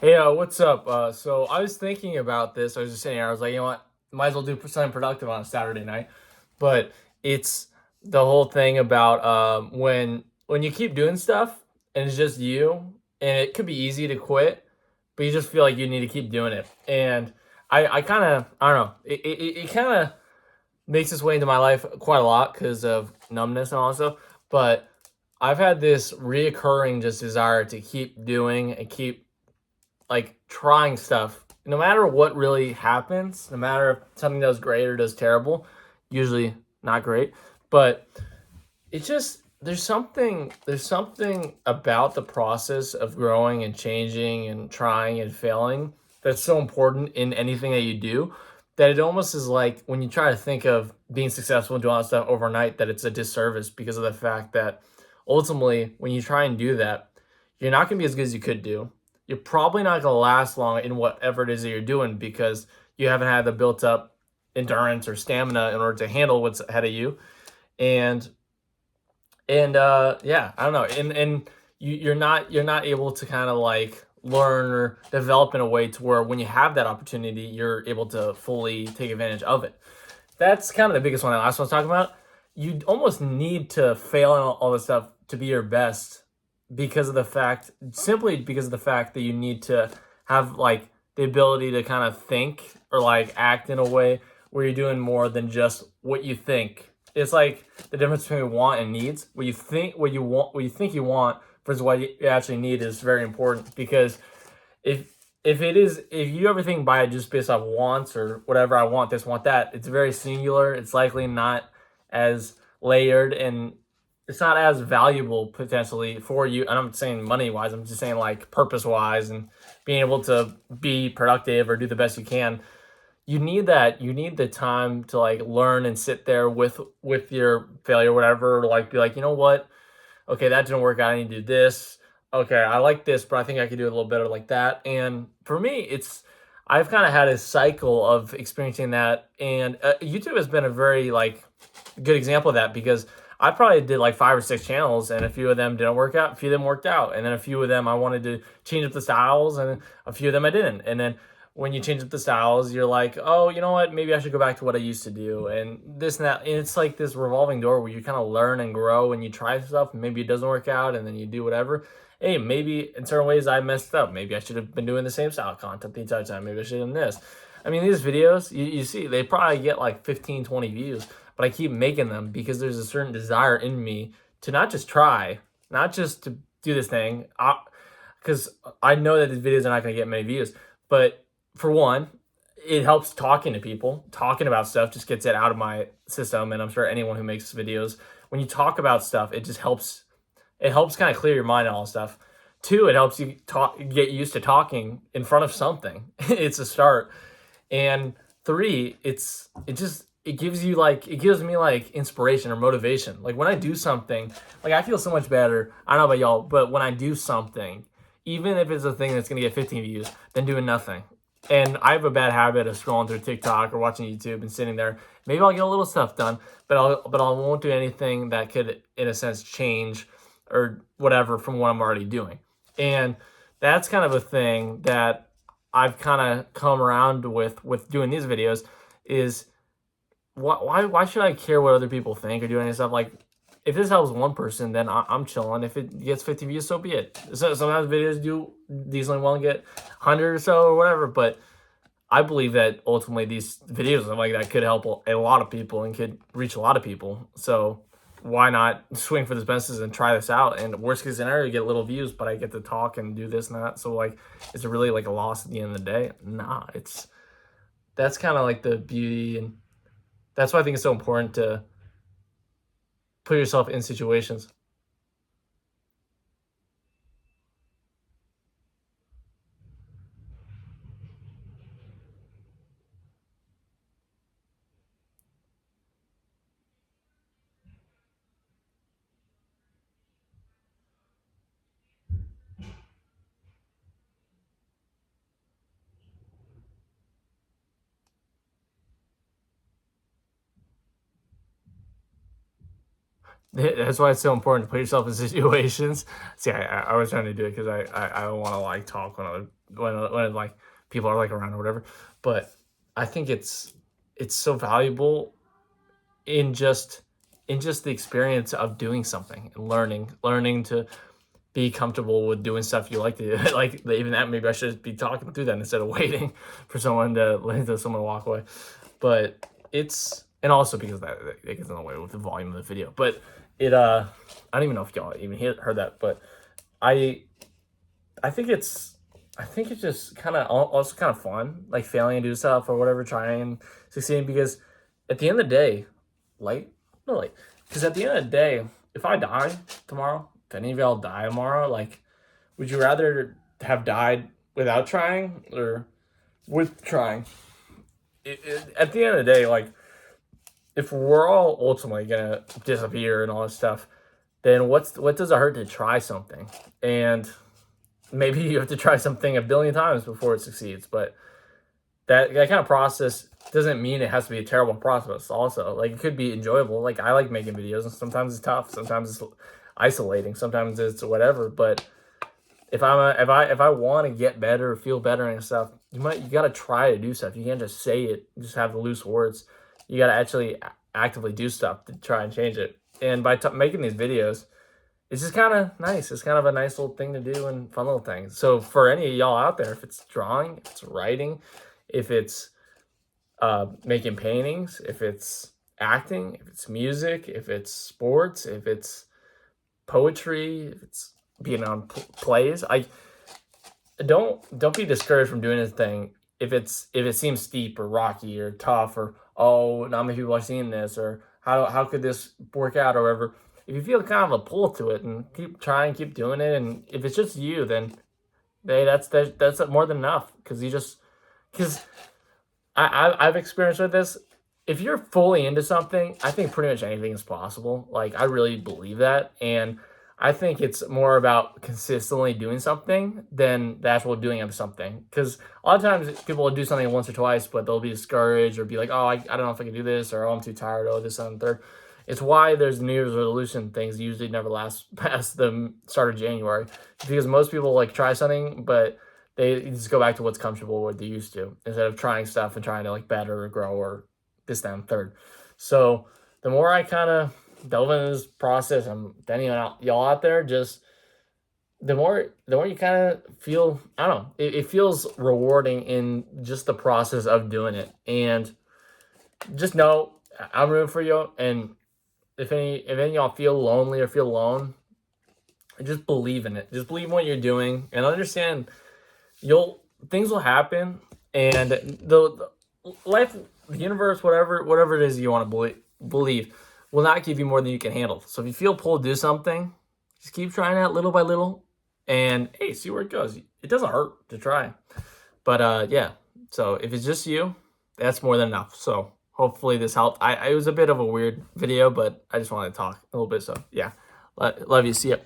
Hey, what's up? So I was thinking about this. I was just sitting here. I was like, you know what? Might as well do something productive on a Saturday night. But it's the whole thing about when you keep doing stuff and it's just you, and it could be easy to quit, but you just feel like you need to keep doing it. And I kind of, I don't know. It kind of makes its way into my life quite a lot because of numbness and all that stuff. But I've had this reoccurring just desire to keep doing and keep like trying stuff, no matter what really happens, no matter if something does great or does terrible, usually not great, but it's just there's something about the process of growing and changing and trying and failing that's so important in anything that you do that it almost is like when you try to think of being successful and doing all that stuff overnight that it's a disservice because of the fact that ultimately when you try and do that you're not going to be as good as you could do. You're probably not going to last long in whatever it is that you're doing because you haven't had the built up endurance or stamina in order to handle what's ahead of you. And and yeah, I don't know. And you're not able to kind of like learn or develop in a way to where when you have that opportunity you're able to fully take advantage of it. That's kind of the biggest one. The last one I was talking about, you almost need to fail and all this stuff to be your best because of the fact, simply because of the fact that you need to have like the ability to kind of think or like act in a way where you're doing more than just what you think. It's like the difference between want and needs. What you think, what you want, what you think you want versus what you actually need is very important because if if you ever think by it just based off wants or whatever, I want this, want that, it's very singular. It's likely not as layered and it's not as valuable potentially for you. And I'm saying money wise, I'm just saying like purpose wise and being able to be productive or do the best you can. You need that. You need the time to like learn and sit there with your failure, or whatever, like be like, you know what? Okay, that didn't work out. I need to do this. Okay, I like this, but I think I could do it a little better like that. And for me, I've kind of had a cycle of experiencing that, and YouTube has been a very like good example of that because I probably did like 5 or 6 channels, and a few of them didn't work out, a few of them worked out, and then a few of them I wanted to change up the styles, and a few of them I didn't. And then when you change up the styles, you're like, oh, you know what? Maybe I should go back to what I used to do, and this and that. And it's like this revolving door where you kind of learn and grow, and you try stuff, and maybe it doesn't work out, and then you do whatever. Hey, maybe in certain ways I messed up. Maybe I should have been doing the same style of content the entire time. Maybe I should have done this. I mean, these videos, you see, they probably get like 15, 20 views, but I keep making them because there's a certain desire in me to not just try, not just to do this thing, because I know that these videos are not going to get many views. But for one, it helps talking to people. Talking about stuff just gets it out of my system, and I'm sure anyone who makes videos, when you talk about stuff, it just helps. It helps kind of clear your mind and all that stuff. Two, it helps you talk, get used to talking in front of something. It's a start. And three, it gives you like it gives me like inspiration or motivation. Like when I do something, like I feel so much better. I don't know about y'all, but when I do something, even if it's a thing that's gonna get 15 views, than doing nothing. And I have a bad habit of scrolling through TikTok or watching YouTube and sitting there. Maybe I'll get a little stuff done, but I won't do anything that could, in a sense, change or whatever from what I'm already doing. And that's kind of a thing that I've kind of come around with doing these videos is why should I care what other people think or do any stuff? Like if this helps one person, then I'm chilling. If it gets 50 views, so be it. So sometimes videos do decently well and get 100 or so or whatever, but I believe that ultimately these videos like that could help a lot of people and could reach a lot of people. So why not swing for the fences and try this out? And worst case scenario, you get little views, but I get to talk and do this and that. So like, is it really like a loss at the end of the day? Nah, that's kind of like the beauty, and that's why I think it's so important to put yourself in situations. That's why it's so important to put yourself in situations. See, I was trying to do it because I don't want to like talk when like people are like around or whatever. But I think it's so valuable in just the experience of doing something and learning to be comfortable with doing stuff you like to do. Like even that, maybe I should be talking through that instead of waiting for someone to walk away. But it's, and also because that it gets in the way with the volume of the video. But it I don't even know if y'all even heard that, but I I think it's I think it's just kind of also kind of fun, like failing to do stuff or whatever, trying and succeeding, because at the end of the day, late, no late, because at the end of the day, if I die tomorrow, if any of y'all die tomorrow, like, would you rather have died without trying or with trying? At the end of the day, like, if we're all ultimately gonna disappear and all this stuff, then what does it hurt to try something? And maybe you have to try something a billion times before it succeeds, but that kind of process doesn't mean it has to be a terrible process. Also, like, it could be enjoyable. Like, I like making videos, and sometimes it's tough, sometimes it's isolating, sometimes it's whatever. But if I want to get better, feel better and stuff, you got to try to do stuff. You can't just say it, just have the loose words. You got to actually actively do stuff to try and change it. And by making these videos, it's just kind of nice. It's kind of a nice little thing to do and fun little thing. So for any of y'all out there, if it's drawing, if it's writing, if it's making paintings, if it's acting, if it's music, if it's sports, if it's poetry, if it's being on plays, I don't be discouraged from doing this thing if it seems steep or rocky or tough, or oh, not many people are seeing this, or how could this work out or whatever. If you feel kind of a pull to it, and keep trying, keep doing it, and if it's just you, then hey, that's more than enough, because I've experienced with this. If you're fully into something, I think pretty much anything is possible. Like, I really believe that, and I think it's more about consistently doing something than the actual doing of something. Because a lot of times people will do something once or twice, but they'll be discouraged or be like, oh, I don't know if I can do this, or oh, I'm too tired, oh, this and the third. It's why there's New Year's resolution things usually never last past the start of January, because most people like try something, but they just go back to what's comfortable, what they used to, instead of trying stuff and trying to like better or grow or this, that, and third. So the more I kind of delve into this process, and if any of y'all out there, just the more you kind of feel, I don't know, it feels rewarding in just the process of doing it. And just know I'm rooting for you. And if any of y'all feel lonely or feel alone, just believe in it. Just believe in what you're doing and understand you'll things will happen, and the life, the universe, whatever it is you want to believe will not give you more than you can handle. So if you feel pulled to do something, just keep trying it little by little, and hey, see where it goes. It doesn't hurt to try. But yeah, so if it's just you, that's more than enough. So hopefully this helped. It was a bit of a weird video, but I just wanted to talk a little bit. So yeah, love you. See ya.